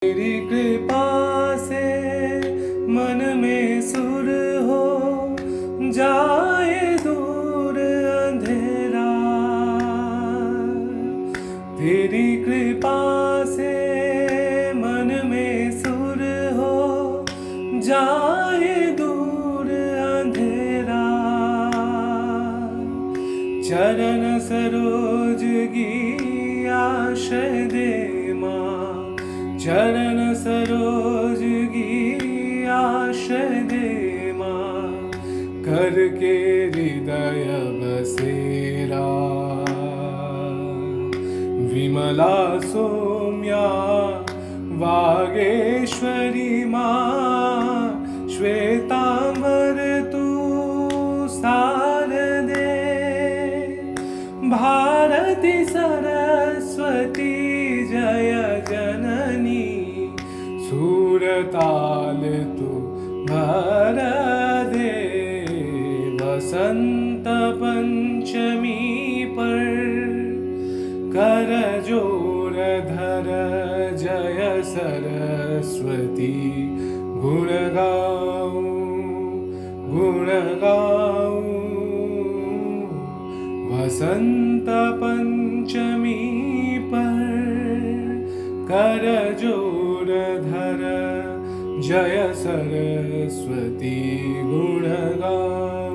तेरी कृपा से मन में सुर हो जाए दूर अंधेरा। तेरी कृपा से मन में सुर हो जाए दूर अंधेरा। चरण सरोज की आश्रय दे माँ, चरण सरोज की आश्रय दे माँ, करके हृदय बसेरा। विमला सौम्या वागेश्वरी माँ, श्वेतांबर तू शारदे। भारती सरस्वती जय जननी, सूरताल तू भर दे। वसंत पंचमी पर कर जोर धर जय सरस्वती। गुण गाऊं गुण गाऊं, वसंत पंचमी पर कर जोर धर जय सरस्वती। गुण गाऊं।